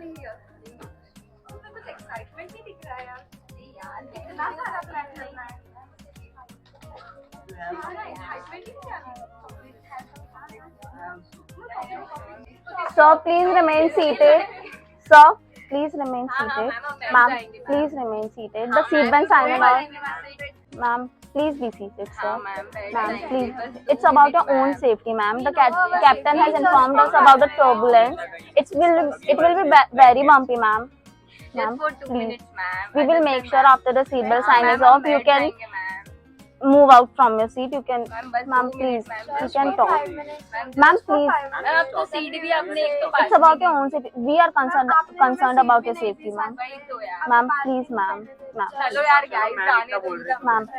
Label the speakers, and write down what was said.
Speaker 1: कुछ एक्साइटमेंट नहीं दिख रहा है यार। इतना सारा प्लान करना है।
Speaker 2: Sir, please remain seated. Sir, please remain seated. Ma'am, please remain seated. The seatbelt sign about. Ma'am, please be seated, sir. Ma'am, please. It's about your own safety, ma'am. The captain has informed us about the turbulence. It will be very bumpy, ma'am. Ma'am, please. We will make sure after the seatbelt sign is off, you can move out from your seat. You can, ma'am, please. You can talk. Ma'am, please. It's about your own safety. We are concerned about your safety, ma'am. Ma'am, please, ma'am. Ma'am,